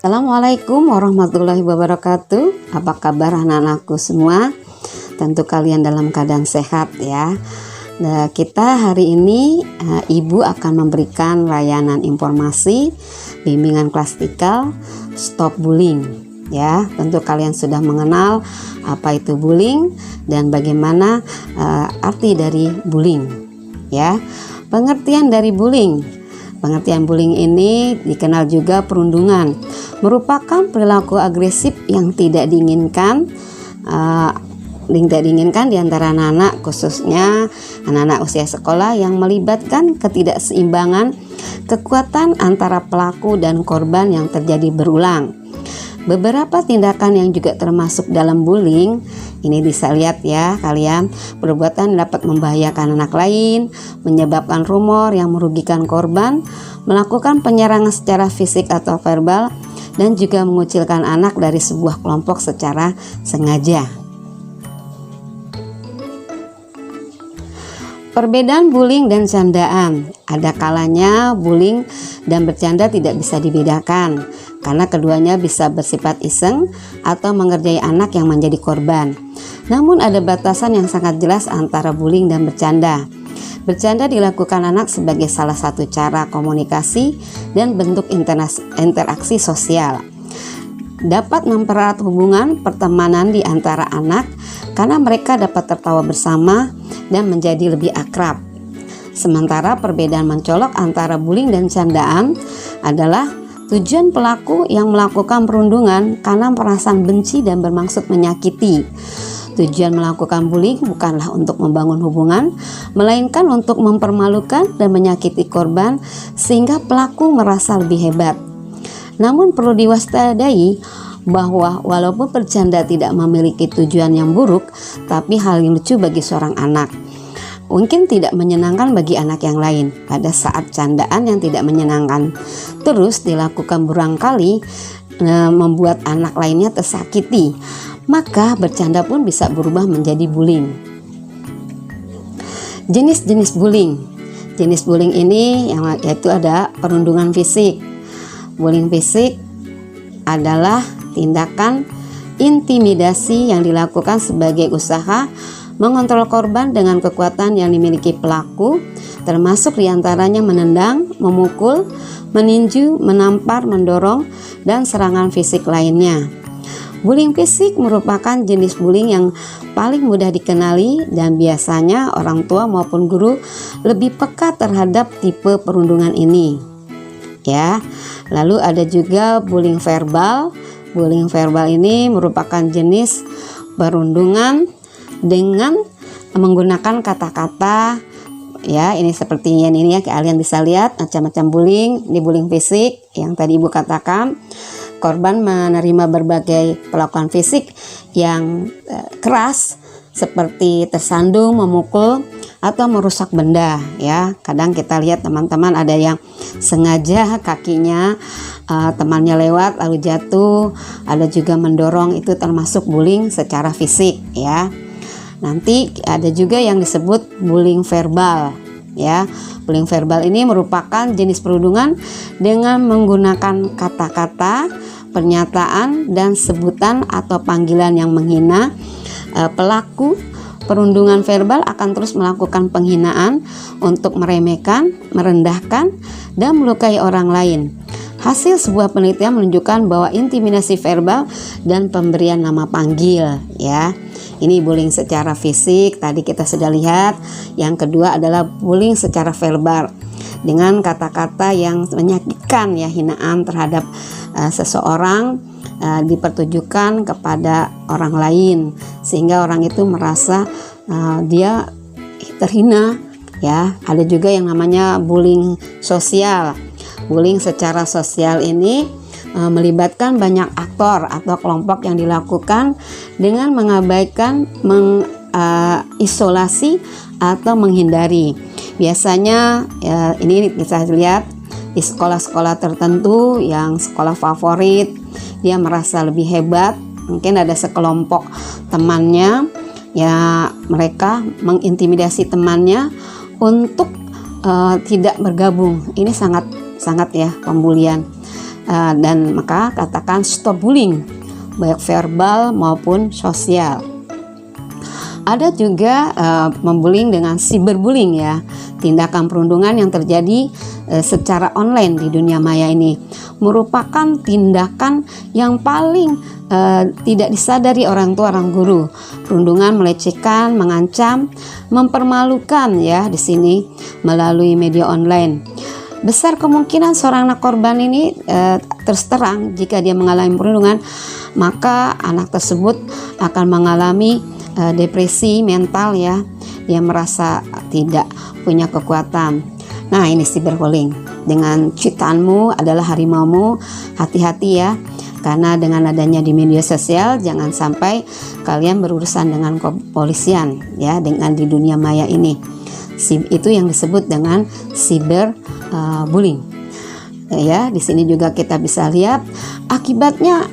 Assalamualaikum warahmatullahi wabarakatuh. Apa kabar anak-anakku semua? Tentu kalian dalam keadaan sehat ya. Nah, kita hari ini Ibu akan memberikan layanan informasi bimbingan klasikal Stop Bullying ya. Tentu kalian sudah mengenal apa itu bullying dan bagaimana arti dari bullying ya. Pengertian dari bullying. Pengertian bullying ini dikenal juga perundungan, merupakan perilaku agresif yang tidak diinginkan di antara anak-anak, khususnya anak-anak usia sekolah, yang melibatkan ketidakseimbangan kekuatan antara pelaku dan korban yang terjadi berulang. Beberapa tindakan yang juga termasuk dalam bullying, ini bisa lihat ya kalian, perbuatan dapat membahayakan anak lain, menyebabkan rumor yang merugikan korban, melakukan penyerangan secara fisik atau verbal, dan juga mengucilkan anak dari sebuah kelompok secara sengaja. Perbedaan bullying dan candaan. Ada kalanya bullying dan bercanda tidak bisa dibedakan karena keduanya bisa bersifat iseng atau mengerjai anak yang menjadi korban. Namun ada batasan yang sangat jelas antara bullying dan bercanda. Bercanda dilakukan anak sebagai salah satu cara komunikasi dan bentuk interaksi sosial. Dapat mempererat hubungan pertemanan di antara anak karena mereka dapat tertawa bersama dan menjadi lebih akrab. Sementara perbedaan mencolok antara bullying dan candaan adalah tujuan pelaku yang melakukan perundungan karena perasaan benci dan bermaksud menyakiti. Tujuan melakukan bullying bukanlah untuk membangun hubungan, melainkan untuk mempermalukan dan menyakiti korban sehingga pelaku merasa lebih hebat. Namun perlu diwaspadai bahwa walaupun bercanda tidak memiliki tujuan yang buruk, tapi hal yang lucu bagi seorang anak. Mungkin tidak menyenangkan bagi anak yang lain pada saat candaan yang tidak menyenangkan terus dilakukan berulang kali membuat anak lainnya tersakiti, maka bercanda pun bisa berubah menjadi bullying. Jenis-jenis bullying. Jenis bullying ini yaitu ada perundungan fisik. Bullying fisik adalah tindakan intimidasi yang dilakukan sebagai usaha mengontrol korban dengan kekuatan yang dimiliki pelaku, termasuk diantaranya menendang, memukul, meninju, menampar, mendorong, dan serangan fisik lainnya. Bullying fisik merupakan jenis bullying yang paling mudah dikenali dan biasanya orang tua maupun guru lebih peka terhadap tipe perundungan ini. Ya, lalu ada juga bullying verbal. Bullying verbal ini merupakan jenis perundungan dengan menggunakan kata-kata ya, ini seperti ini ya, kalian bisa lihat macam-macam bullying. Ini bullying fisik yang tadi Ibu katakan, korban menerima berbagai perlakuan fisik yang keras seperti tersandung, memukul, atau merusak benda ya. Kadang kita lihat teman-teman ada yang sengaja kakinya temannya lewat lalu jatuh, ada juga mendorong, itu termasuk bullying secara fisik ya. Nanti ada juga yang disebut bullying verbal ya. Bullying verbal ini merupakan jenis perundungan dengan menggunakan kata-kata, pernyataan, dan sebutan atau panggilan yang menghina. Pelaku perundungan verbal akan terus melakukan penghinaan untuk meremehkan, merendahkan, dan melukai orang lain. Hasil sebuah penelitian menunjukkan bahwa intimidasi verbal dan pemberian nama panggil ya. Ini bullying secara fisik, tadi kita sudah lihat. Yang kedua adalah bullying secara verbal dengan kata-kata yang menyakitkan ya, hinaan terhadap seseorang dipertujukan kepada orang lain sehingga orang itu merasa dia terhina ya. Ada juga yang namanya bullying sosial. Bullying secara sosial ini melibatkan banyak aktor atau kelompok yang dilakukan dengan mengabaikan, mengisolasi atau menghindari. Biasanya ya, ini bisa lihat di sekolah-sekolah tertentu yang sekolah favorit, dia merasa lebih hebat. Mungkin ada sekelompok temannya ya, mereka mengintimidasi temannya untuk tidak bergabung. Ini sangat ya pembulian. Dan maka katakan stop bullying, baik verbal maupun sosial. Ada juga membullying dengan cyberbullying ya, tindakan perundungan yang terjadi secara online di dunia maya ini merupakan tindakan yang paling tidak disadari orang tua, orang guru. Perundungan melecehkan, mengancam, mempermalukan ya di sini melalui media online. Besar kemungkinan seorang anak korban ini terus terang jika dia mengalami perundungan, maka anak tersebut akan mengalami depresi mental ya. Dia merasa tidak punya kekuatan. Nah, ini cyberbullying. Dengan ciptaanmu adalah harimaumu, hati-hati ya. Karena dengan adanya di media sosial, jangan sampai kalian berurusan dengan kepolisian ya, dengan di dunia maya ini. Itu yang disebut dengan cyberbullying. Ya, di sini juga kita bisa lihat akibatnya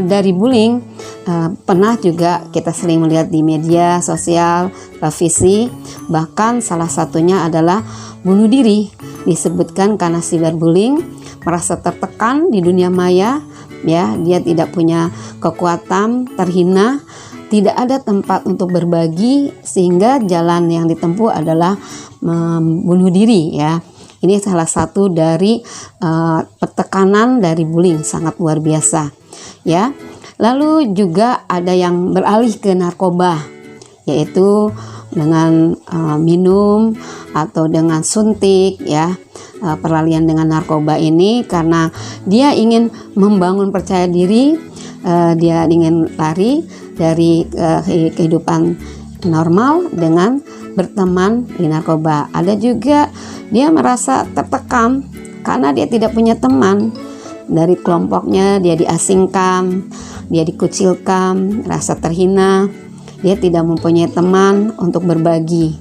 dari bullying. Pernah juga kita sering melihat di media sosial, televisi, bahkan salah satunya adalah bunuh diri. Disebutkan karena cyberbullying, merasa tertekan di dunia maya, ya, dia tidak punya kekuatan, terhina, tidak ada tempat untuk berbagi, sehingga jalan yang ditempuh adalah membunuh diri ya. Ini salah satu dari tekanan dari bullying, sangat luar biasa ya. Lalu juga ada yang beralih ke narkoba, yaitu dengan minum atau dengan suntik ya. Peralihan dengan narkoba ini karena dia ingin membangun percaya diri, dia ingin lari dari kehidupan normal dengan berteman di narkoba. Ada juga dia merasa tertekan karena dia tidak punya teman dari kelompoknya, dia diasingkan, dia dikucilkan, rasa terhina, dia tidak mempunyai teman untuk berbagi,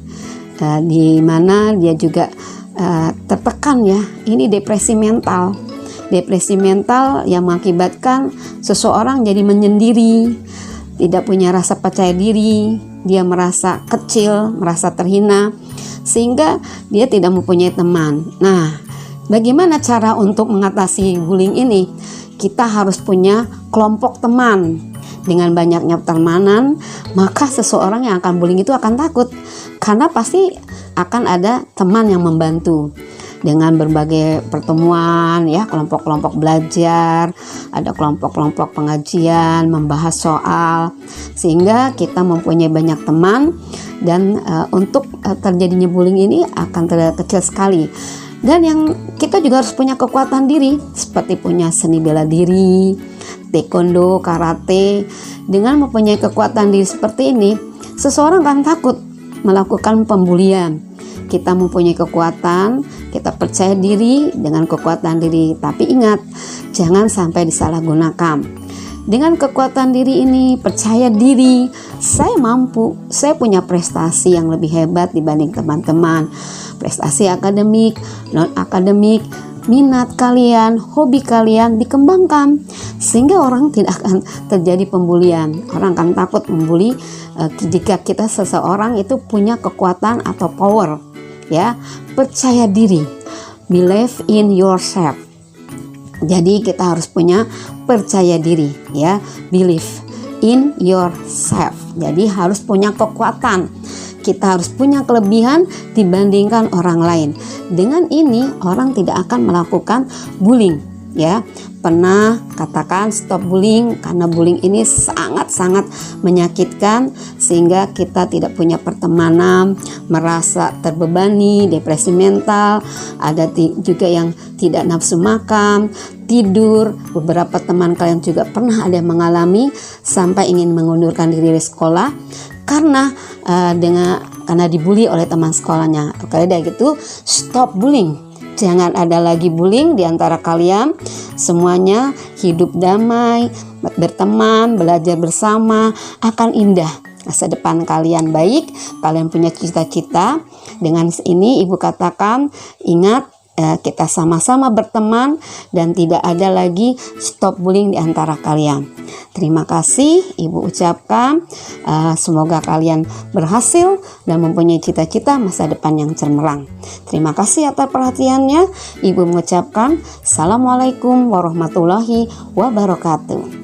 di mana dia juga tertekan ya. Ini depresi mental. Depresi mental yang mengakibatkan seseorang jadi menyendiri, tidak punya rasa percaya diri, dia merasa kecil, merasa terhina, sehingga dia tidak mempunyai teman. Nah, bagaimana cara untuk mengatasi bullying ini? Kita harus punya kelompok teman. Dengan banyaknya pertemanan, maka seseorang yang akan bullying itu akan takut, karena pasti akan ada teman yang membantu. Dengan berbagai pertemuan ya, kelompok-kelompok belajar, ada kelompok-kelompok pengajian, membahas soal, sehingga kita mempunyai banyak teman. Dan untuk terjadinya bullying ini akan kecil sekali. Dan yang kita juga harus punya kekuatan diri, seperti punya seni bela diri, taekwondo, karate. Dengan mempunyai kekuatan diri seperti ini, seseorang akan takut melakukan pembulian. Kita mempunyai kekuatan, kita percaya diri dengan kekuatan diri. Tapi ingat, jangan sampai disalahgunakan. Dengan kekuatan diri ini, percaya diri, saya mampu, saya punya prestasi yang lebih hebat dibanding teman-teman. Prestasi akademik, non-akademik, minat kalian, hobi kalian dikembangkan, sehingga orang tidak akan terjadi pembulian. Orang akan takut membuli jika kita seseorang itu punya kekuatan atau power ya. Percaya diri, believe in yourself. Jadi kita harus punya percaya diri ya, believe in yourself. Jadi harus punya kekuatan. Kita harus punya kelebihan dibandingkan orang lain. Dengan ini orang tidak akan melakukan bullying ya. Pernah katakan stop bullying, karena bullying ini sangat-sangat menyakitkan, sehingga kita tidak punya pertemanan, merasa terbebani, depresi mental. Ada juga yang tidak nafsu makan, tidur. Beberapa teman kalian juga pernah ada yang mengalami sampai ingin mengundurkan diri dari sekolah karena karena dibully oleh teman sekolahnya. Oke, dari itu stop bullying. Jangan ada lagi bullying di antara kalian. Semuanya hidup damai, berteman, belajar bersama, akan indah. Masa depan kalian baik, kalian punya cita-cita. Dengan ini Ibu katakan, ingat, kita sama-sama berteman dan tidak ada lagi stop bullying di antara kalian. Terima kasih Ibu ucapkan, semoga kalian berhasil dan mempunyai cita-cita masa depan yang cemerlang. Terima kasih atas perhatiannya. Ibu mengucapkan Assalamualaikum warahmatullahi wabarakatuh.